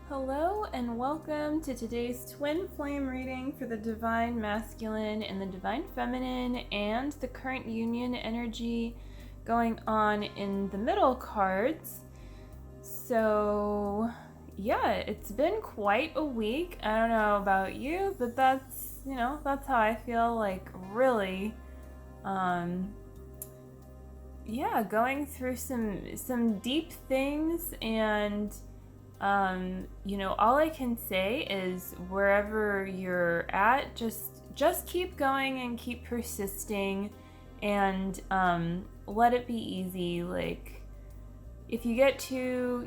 Hello and welcome to today's twin flame reading for the Divine Masculine and the Divine Feminine and the current union energy going on in the middle cards. So yeah, it's been quite a week. I don't know about you, but that's how I feel, like really going through some deep things, and all I can say is wherever you're at, just keep going and keep persisting, and let it be easy. Like, if you get too,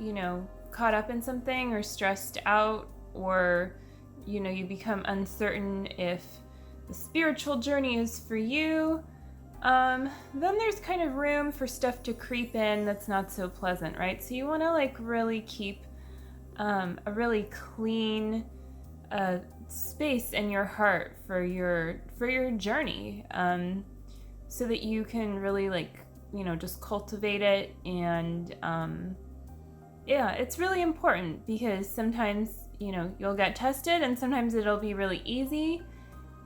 caught up in something or stressed out, or, you become uncertain if the spiritual journey is for you, then there's kind of room for stuff to creep in that's not so pleasant, right? So you want to really keep a really clean space in your heart for your journey, so that you can really just cultivate it. And it's really important, because sometimes you'll get tested, and sometimes it'll be really easy,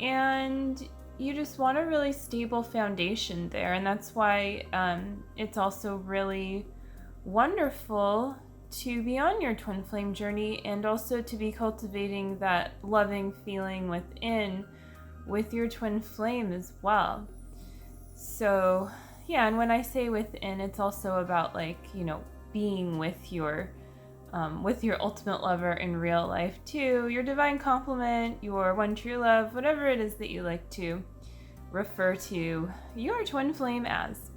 and you just want a really stable foundation there. And that's why it's also really wonderful to be on your twin flame journey, and also to be cultivating that loving feeling within with your twin flame as well. So yeah, and when I say within, it's also about being with your ultimate lover in real life too, your divine complement, your one true love, whatever it is that you like to refer to your twin flame as.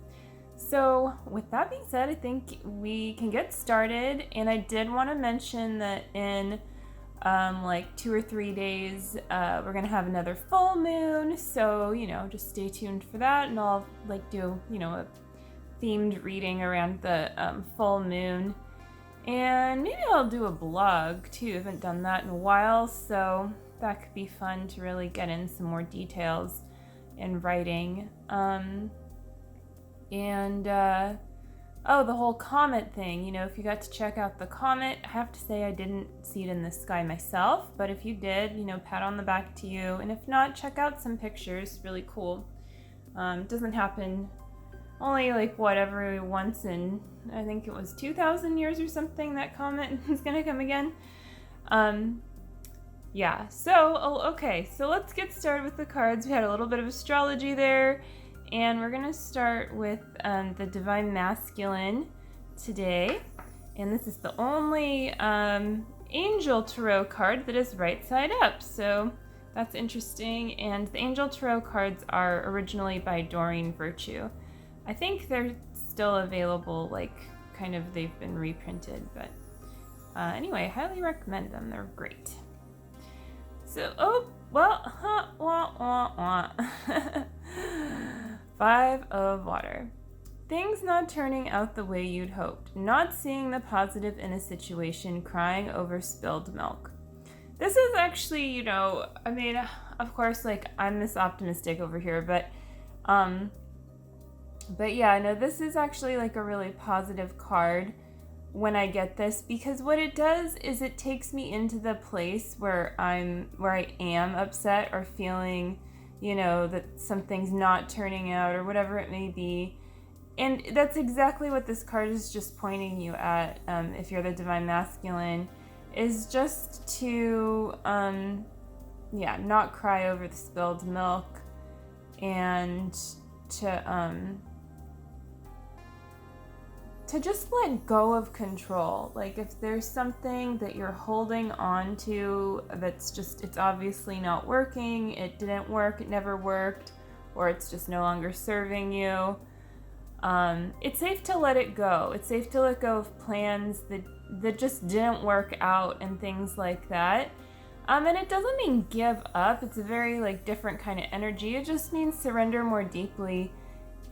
So with that being said, I think we can get started. And I did want to mention that in 2 or 3 days, we're going to have another full moon. So, just stay tuned for that. And I'll do, a themed reading around the full moon. And maybe I'll do a blog too. I haven't done that in a while. So that could be fun to really get in some more details in writing. The whole comet thing, if you got to check out the comet, I have to say I didn't see it in the sky myself, but if you did, pat on the back to you. And if not, check out some pictures, really cool. It doesn't happen only every once in, I think it was 2,000 years or something, that comet is gonna come again. So let's get started with the cards. We had a little bit of astrology there. And we're going to start with the Divine Masculine today. And this is the only Angel Tarot card that is right side up. So that's interesting. And the Angel Tarot cards are originally by Doreen Virtue. I think they're still available, they've been reprinted. But anyway, I highly recommend them. They're great. So, 5 of water. Things not turning out the way you'd hoped. Not seeing the positive in a situation. Crying over spilled milk. This is actually, of course, I'm this optimistic over here, but yeah, no, this is actually a really positive card when I get this, because what it does is it takes me into the place where I am upset or feeling that something's not turning out or whatever it may be. And that's exactly what this card is just pointing you at, if you're the Divine Masculine, is just to, not cry over the spilled milk, and to just let go of control. If there's something that you're holding on to it's obviously not working, it didn't work, it never worked, or it's just no longer serving you, it's safe to let it go. It's safe to let go of plans that just didn't work out and things like that. And it doesn't mean give up. It's a very different kind of energy. It just means surrender more deeply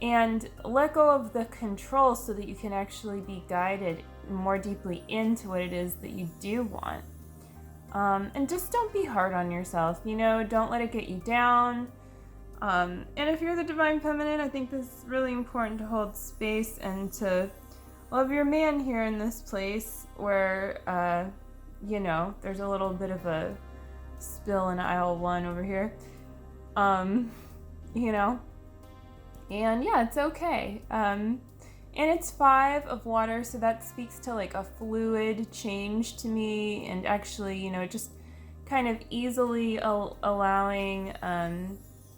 and let go of the control, so that you can actually be guided more deeply into what it is that you do want. And just don't be hard on yourself, don't let it get you down. And if you're the Divine Feminine, I think this is really important to hold space and to love your man here in this place where there's a little bit of a spill in aisle 1 over here. And yeah, it's okay. And it's 5 of water, so that speaks to like a fluid change to me, and actually, just kind of easily allowing,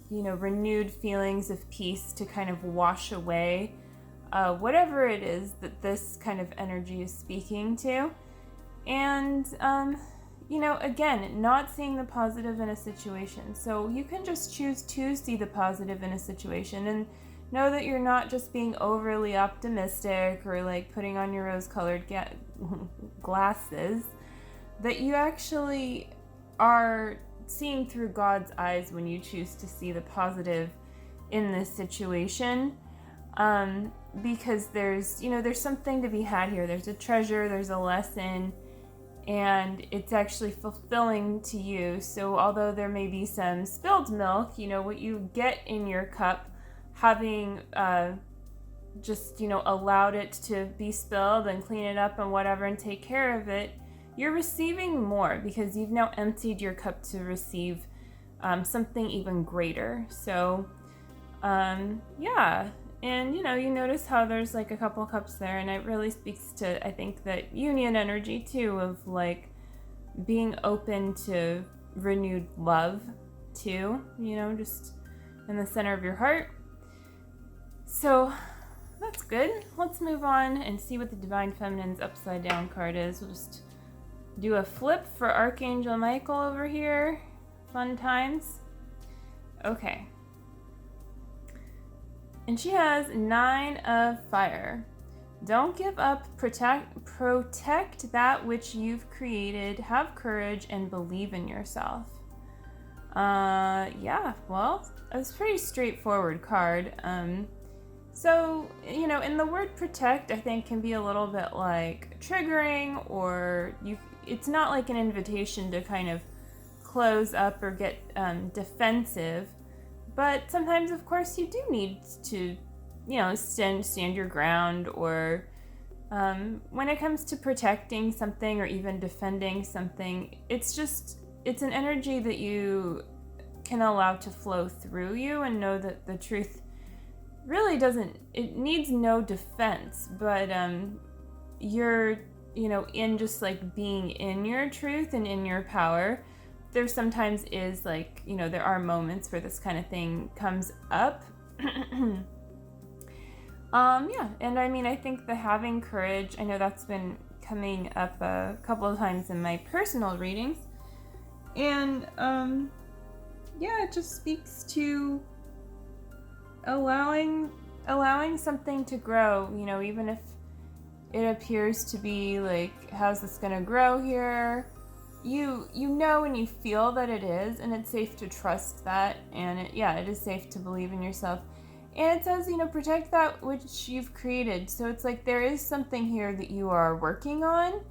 renewed feelings of peace to kind of wash away whatever it is that this kind of energy is speaking to. And, again, not seeing the positive in a situation. So you can just choose to see the positive in a situation and know that you're not just being overly optimistic or like putting on your rose-colored glasses, that you actually are seeing through God's eyes when you choose to see the positive in this situation. Because there's something to be had here. There's a treasure, there's a lesson, and it's actually fulfilling to you. So although there may be some spilled milk, what you get in your cup, having just allowed it to be spilled and clean it up and whatever and take care of it, you're receiving more because you've now emptied your cup to receive something even greater. So yeah. And you notice how there's like a couple cups there, and it really speaks to, I think, that union energy too, of like being open to renewed love too, just in the center of your heart. So that's good. Let's move on and see what the Divine Feminine's upside down card is. We'll just do a flip for Archangel Michael over here. Fun times. Okay. And she has 9 of fire. Don't give up. Protect that which you've created. Have courage and believe in yourself. Yeah, well, it's a pretty straightforward card. So, in the word protect, I think can be a little bit like triggering, or it's not like an invitation to kind of close up or get defensive. But sometimes, of course, you do need to, stand your ground, or when it comes to protecting something or even defending something, it's an energy that you can allow to flow through you and know that the truth really it needs no defense, but you're, in just like being in your truth and in your power. There sometimes is like, there are moments where this kind of thing comes up. Yeah, and I think the having courage, I know that's been coming up a couple of times in my personal readings. And, yeah, it just speaks to allowing something to grow, even if it appears to be like, how's this gonna grow here? You know and you feel that it is, and it's safe to trust that, and it is safe to believe in yourself. And it says, protect that which you've created. So it's like there is something here that you are working on,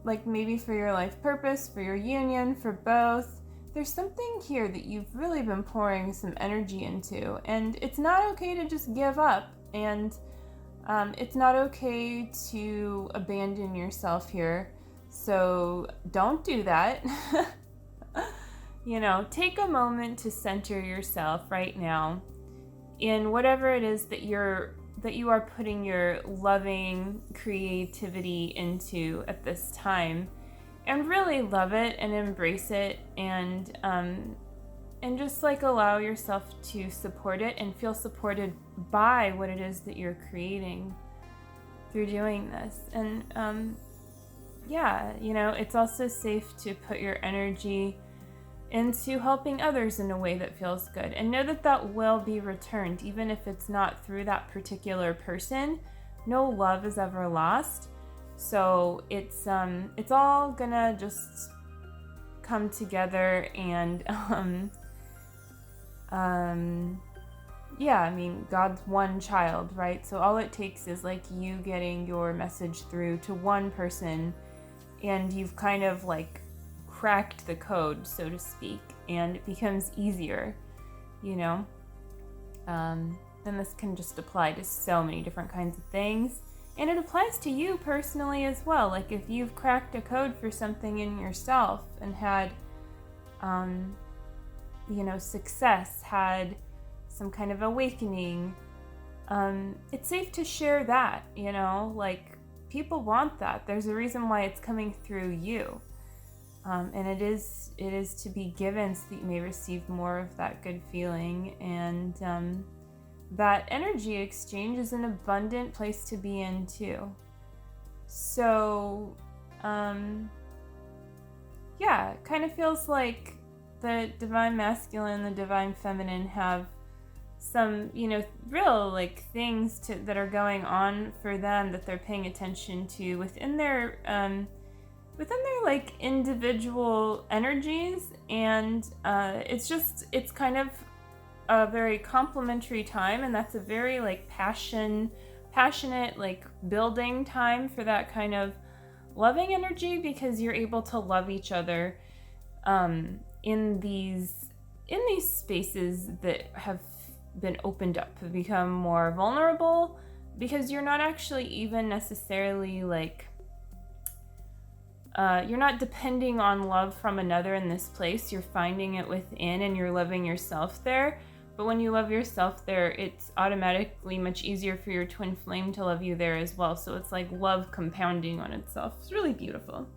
like maybe for your life purpose, for your union, for both. There's something here that you've really been pouring some energy into, and it's not okay to just give up, and it's not okay to abandon yourself here. So don't do that. Take a moment to center yourself right now in whatever it is that you are putting your loving creativity into at this time, and really love it and embrace it, and just like allow yourself to support it and feel supported by what it is that you're creating through doing this. And yeah, it's also safe to put your energy into helping others in a way that feels good, and know that will be returned, even if it's not through that particular person. No love is ever lost. So it's all gonna just come together, and yeah, God's one child, right? So all it takes is like you getting your message through to one person, and you've kind of like cracked the code, so to speak, and it becomes easier, and this can just apply to so many different kinds of things. And it applies to you personally as well. Like if you've cracked a code for something in yourself and had, success, had some kind of awakening, it's safe to share that, like people want that. There's a reason why it's coming through you. And it is to be given so that you may receive more of that good feeling. And that energy exchange is an abundant place to be in too. So, it kind of feels like the divine masculine and the divine feminine have some, real like things that are going on for them that they're paying attention to within their like individual energies. And it's kind of a very complementary time, and that's a very like passionate like building time for that kind of loving energy, because you're able to love each other in these spaces that have been opened up, have become more vulnerable, because you're not actually even necessarily like you're not depending on love from another in this place. You're finding it within, and you're loving yourself there. But when you love yourself there, it's automatically much easier for your twin flame to love you there as well. So it's like love compounding on itself. It's really beautiful.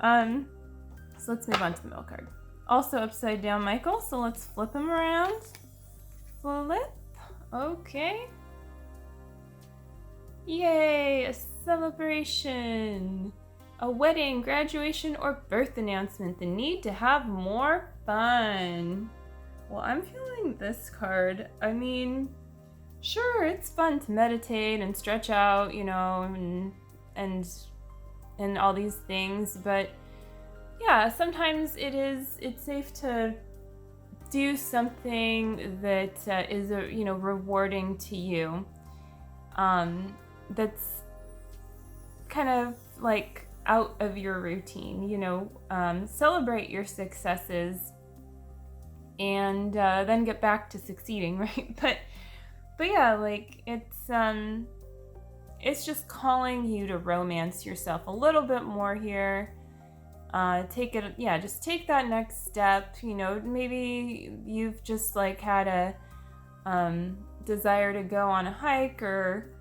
So let's move on to the middle card. Also upside down Michael, so let's flip him around. Flip. Okay. Yay, a celebration. A wedding, graduation, or birth announcement. The need to have more fun. Well, I'm feeling this card. I mean, sure, it's fun to meditate and stretch out, and all these things, but yeah, sometimes it's safe to do something that is rewarding to you. That's kind of like out of your routine, celebrate your successes and then get back to succeeding, right? But yeah, like it's just calling you to romance yourself a little bit more here. Just take that next step. Maybe you've just like had a desire to go on a hike or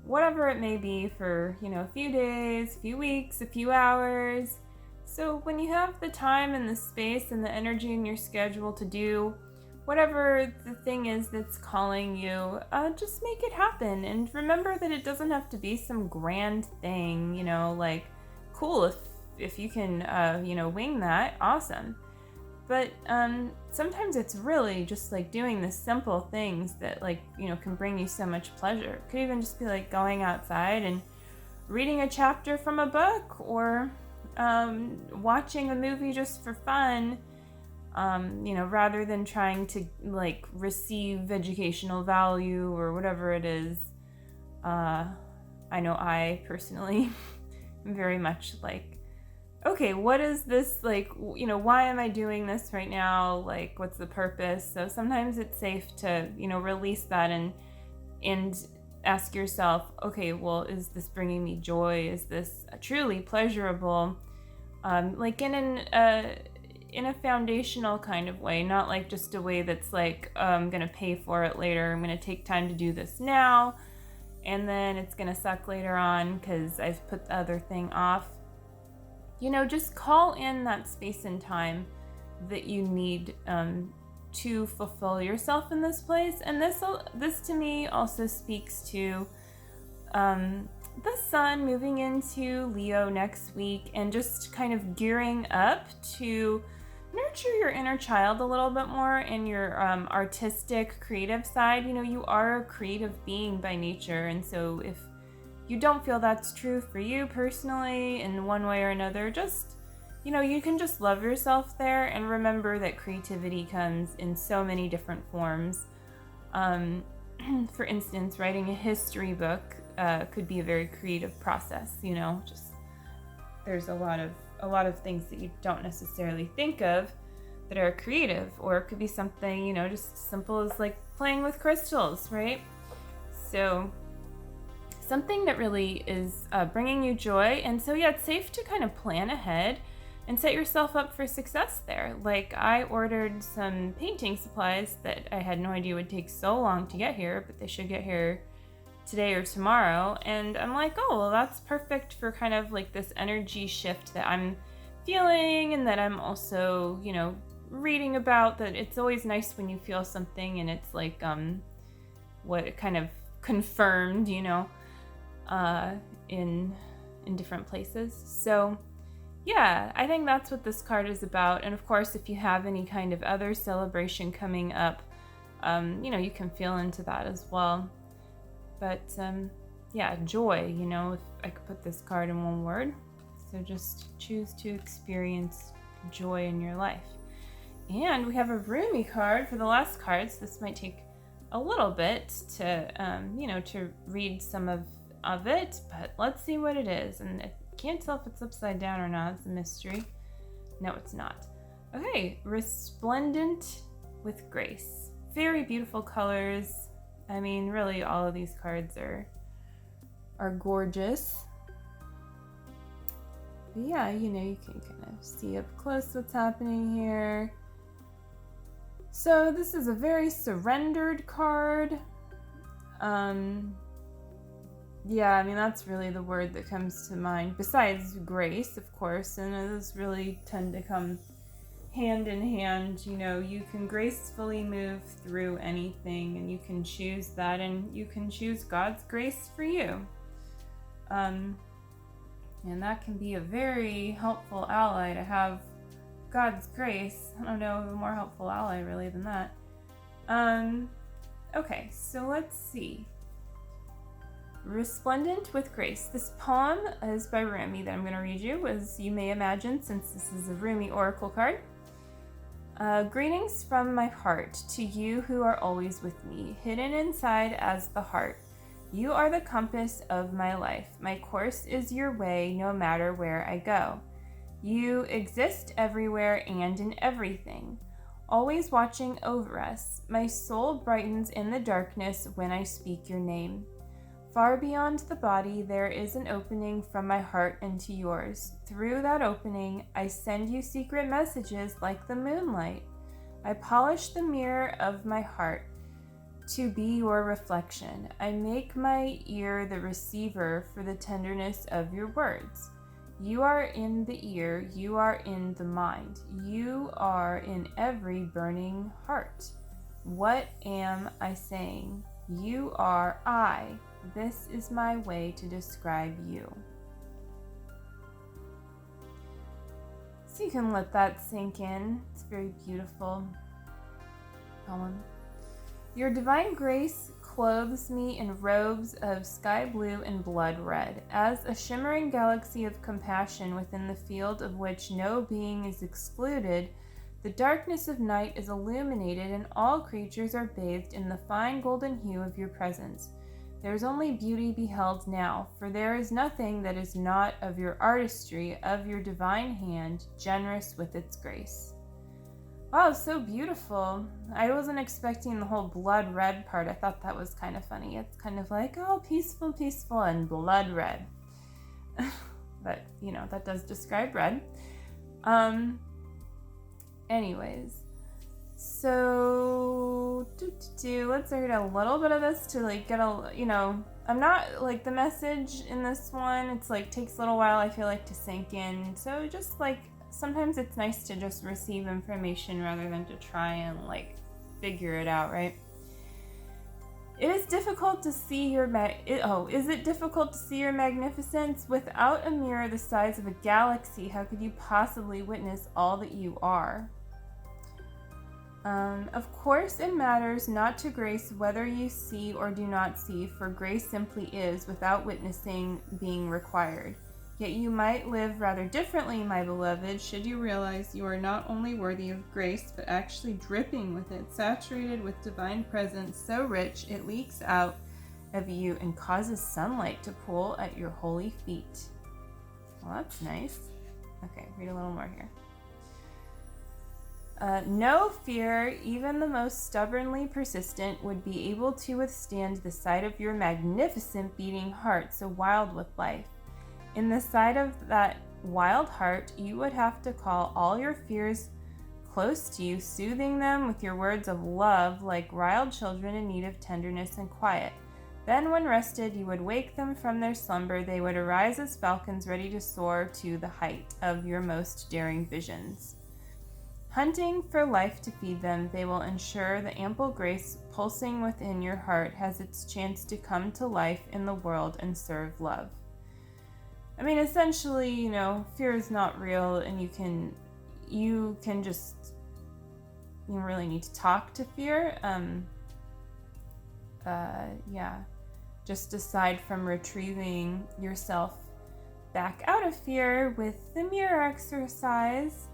whatever it may be for, a few days, a few weeks, a few hours. So when you have the time and the space and the energy in your schedule to do whatever the thing is that's calling you, just make it happen. And remember that it doesn't have to be some grand thing, like cool if you can, wing that, awesome. But sometimes it's really just like doing the simple things that can bring you so much pleasure. It could even just be like going outside and reading a chapter from a book, or watching a movie just for fun, rather than trying to like receive educational value or whatever it is. I know I personally am very much like, okay, what is this, like, why am I doing this right now? Like, what's the purpose? So sometimes it's safe to, release that and ask yourself, okay, well, is this bringing me joy? Is this truly pleasurable? Like in a foundational kind of way, not like just a way that's like, I'm gonna pay for it later. I'm gonna take time to do this now, and then it's gonna suck later on because I've put the other thing off. Just call in that space and time that you need to fulfill yourself in this place. And this to me also speaks to the sun moving into Leo next week, and just kind of gearing up to nurture your inner child a little bit more and your artistic, creative side. You are a creative being by nature, and so if you don't feel that's true for you personally in one way or another, just, you can just love yourself there and remember that creativity comes in so many different forms. For instance, writing a history book could be a very creative process, just there's a lot of things that you don't necessarily think of that are creative. Or it could be something, just simple as like playing with crystals, right? So something that really is bringing you joy. And so, yeah, it's safe to kind of plan ahead and set yourself up for success there. Like, I ordered some painting supplies that I had no idea would take so long to get here, but they should get here today or tomorrow. And I'm like, oh, well, that's perfect for kind of like this energy shift that I'm feeling, and that I'm also, reading about. That it's always nice when you feel something and it's like what kind of confirmed, in different places. So yeah, I think that's what this card is about. And of course, if you have any kind of other celebration coming up, you can feel into that as well. But yeah, joy, if I could put this card in one word. So just choose to experience joy in your life. And we have a Rumi card for the last cards. This might take a little bit to, to read some of it, but let's see what it is. And I can't tell if it's upside down or not. It's a mystery. No, it's not. Okay, resplendent with grace. Very beautiful colors. I mean, really, all of these cards are gorgeous. But yeah, you can kind of see up close what's happening here. So this is a very surrendered card. Yeah, I mean, that's really the word that comes to mind, besides grace, of course, and those really tend to come hand in hand. You can gracefully move through anything, and you can choose that, and you can choose God's grace for you. And that can be a very helpful ally to have. God's grace. I don't know of a more helpful ally really than that. Okay, so let's see. Resplendent with Grace. This poem is by Rumi that I'm going to read you, as you may imagine, since this is a Rumi oracle card. Greetings from my heart to you who are always with me, hidden inside as the heart. You are the compass of my life. My course is your way, no matter where I go. You exist everywhere and in everything, always watching over us. My soul brightens in the darkness when I speak your name. Far beyond the body, there is an opening from my heart into yours. Through that opening, I send you secret messages like the moonlight. I polish the mirror of my heart to be your reflection. I make my ear the receiver for the tenderness of your words. You are in the ear, you are in the mind, you are in every burning heart. What am I saying? You are I. This is my way to describe you. So you can let that sink in. It's a very beautiful poem. Your divine grace clothes me in robes of sky blue and blood red, as a shimmering galaxy of compassion within the field of which no being is excluded. The darkness of night is illuminated, and all creatures are bathed in the fine golden hue of your presence. There is only beauty beheld now, for there is nothing that is not of your artistry, of your divine hand, generous with its grace. Wow, so beautiful. I wasn't expecting the whole blood red part. I thought that was kind of funny. It's kind of like, oh, peaceful, peaceful, and blood red. But, that does describe red. Anyways, so let's read a little bit of this to get I'm not the message in this one. It's takes a little while, I feel to sink in. So just sometimes it's nice to just receive information rather than to try and figure it out, right? Is it difficult to see your magnificence? Without a mirror the size of a galaxy, how could you possibly witness all that you are? Of course it matters not to grace whether you see or do not see, for grace simply is, without witnessing being required. Yet you might live rather differently, my beloved, should you realize you are not only worthy of grace, but actually dripping with it, saturated with divine presence, so rich it leaks out of you and causes sunlight to pool at your holy feet. Well, that's nice. Okay, read a little more here. No fear, even the most stubbornly persistent, would be able to withstand the sight of your magnificent beating heart, so wild with life. In the sight of that wild heart, you would have to call all your fears close to you, soothing them with your words of love like riled children in need of tenderness and quiet. Then, when rested, you would wake them from their slumber. They would arise as falcons ready to soar to the height of your most daring visions. Hunting for life to feed them, they will ensure the ample grace pulsing within your heart has its chance to come to life in the world and serve love. I mean, essentially, fear is not real, and you can just, you really need to talk to fear. Just aside from retrieving yourself back out of fear with the mirror exercise,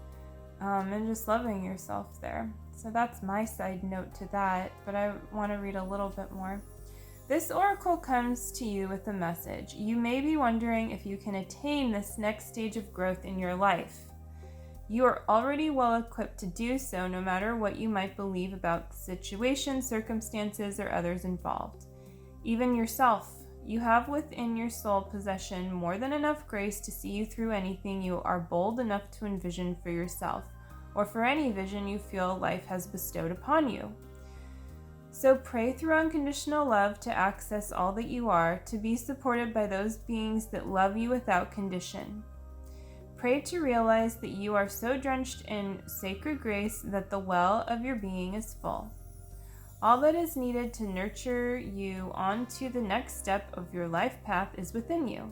and just loving yourself there. So that's my side note to that, but I want to read a little bit more. This oracle comes to you with a message. You may be wondering if you can attain this next stage of growth in your life. You are already well equipped to do so, no matter what you might believe about the situation, circumstances, or others involved. Even yourself, you have within your soul possession more than enough grace to see you through anything you are bold enough to envision for yourself, or for any vision you feel life has bestowed upon you. So pray through unconditional love to access all that you are, to be supported by those beings that love you without condition. Pray to realize that you are so drenched in sacred grace that the well of your being is full. All that is needed to nurture you onto the next step of your life path is within you.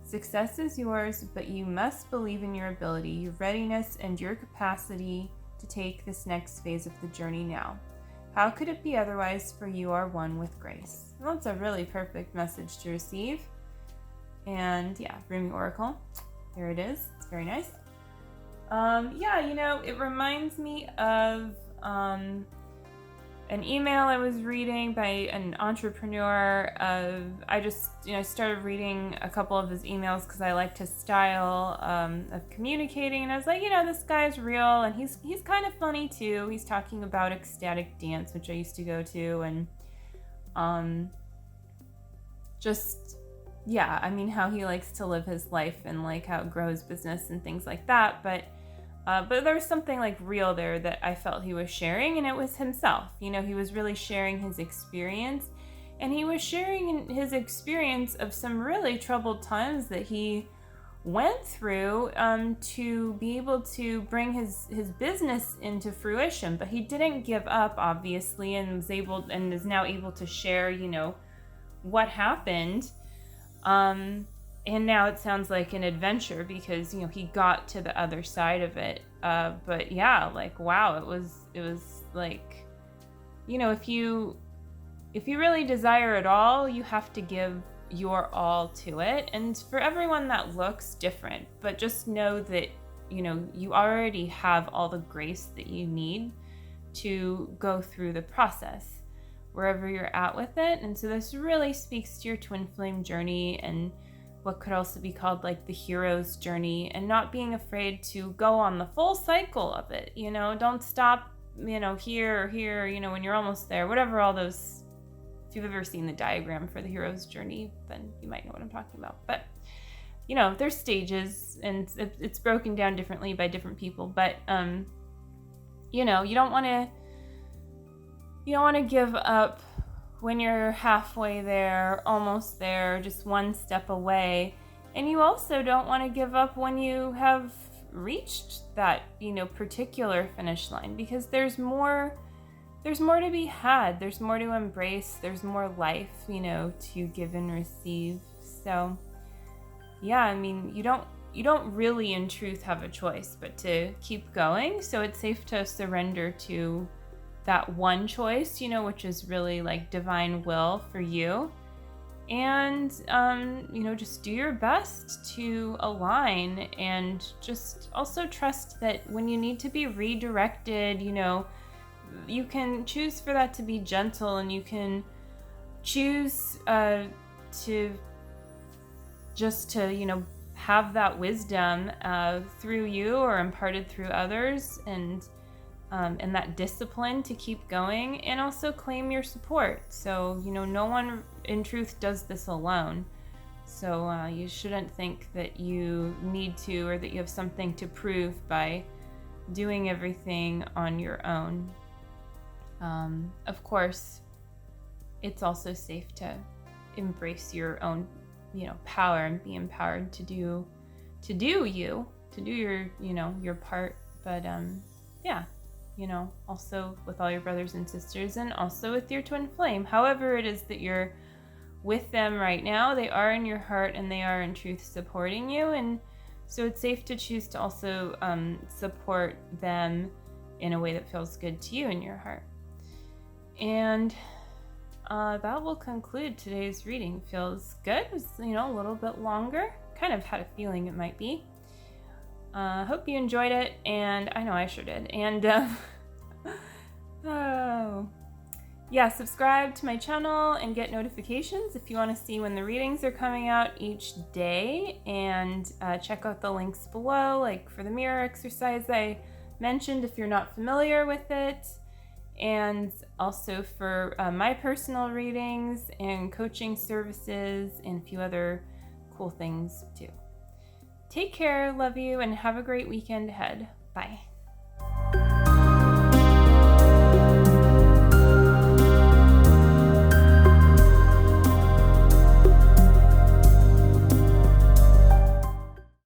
Success is yours, but you must believe in your ability, your readiness, and your capacity to take this next phase of the journey now. How could it be otherwise, for you are one with grace? Well, that's a really perfect message to receive. And Rumi Oracle. There it is. It's very nice. It reminds me of an email I was reading by an entrepreneur. I started reading a couple of his emails because I liked his style of communicating, and I was like, this guy's real, and he's kind of funny too. He's talking about ecstatic dance, which I used to go to, and how he likes to live his life and like how it grows business and things like that. But there was something like real there that I felt he was sharing, and it was himself. He was really sharing his experience, and he was sharing his experience of some really troubled times that he went through to be able to bring his business into fruition. But he didn't give up, obviously, and is now able to share, what happened. And now it sounds like an adventure because, he got to the other side of it. Wow, it was like, if you really desire it all, you have to give your all to it. And for everyone that looks different, but just know that, you already have all the grace that you need to go through the process wherever you're at with it. And so this really speaks to your twin flame journey, and what could also be called like the hero's journey, and not being afraid to go on the full cycle of it. Don't stop, here or here, when you're almost there, whatever all those, if you've ever seen the diagram for the hero's journey, then you might know what I'm talking about. But, there's stages, and it's broken down differently by different people. But, you don't want to give up when you're halfway there, almost there, just one step away. And you also don't want to give up when you have reached that, particular finish line, because there's more to be had. There's more to embrace. There's more life, to give and receive. So, you don't really in truth have a choice but to keep going. So it's safe to surrender to that one choice, which is really like divine will for you. And, just do your best to align, and just also trust that when you need to be redirected, you can choose for that to be gentle, and you can choose to have that wisdom through you or imparted through others. And and that discipline to keep going, and also claim your support. So, no one in truth does this alone. So you shouldn't think that you need to, or that you have something to prove by doing everything on your own. Of course, it's also safe to embrace your own, power and be empowered to do your part. But also with all your brothers and sisters, and also with your twin flame, however it is that you're with them right now, they are in your heart and they are in truth supporting you. And so it's safe to choose to also support them in a way that feels good to you in your heart. And that will conclude today's reading. Feels good. It was, a little bit longer. Kind of had a feeling it might be. Hope you enjoyed it, and I know I sure did. And subscribe to my channel and get notifications if you want to see when the readings are coming out each day. And check out the links below, like for the mirror exercise I mentioned if you're not familiar with it, and also for my personal readings and coaching services and a few other cool things too. Take care, love you, and have a great weekend ahead. Bye.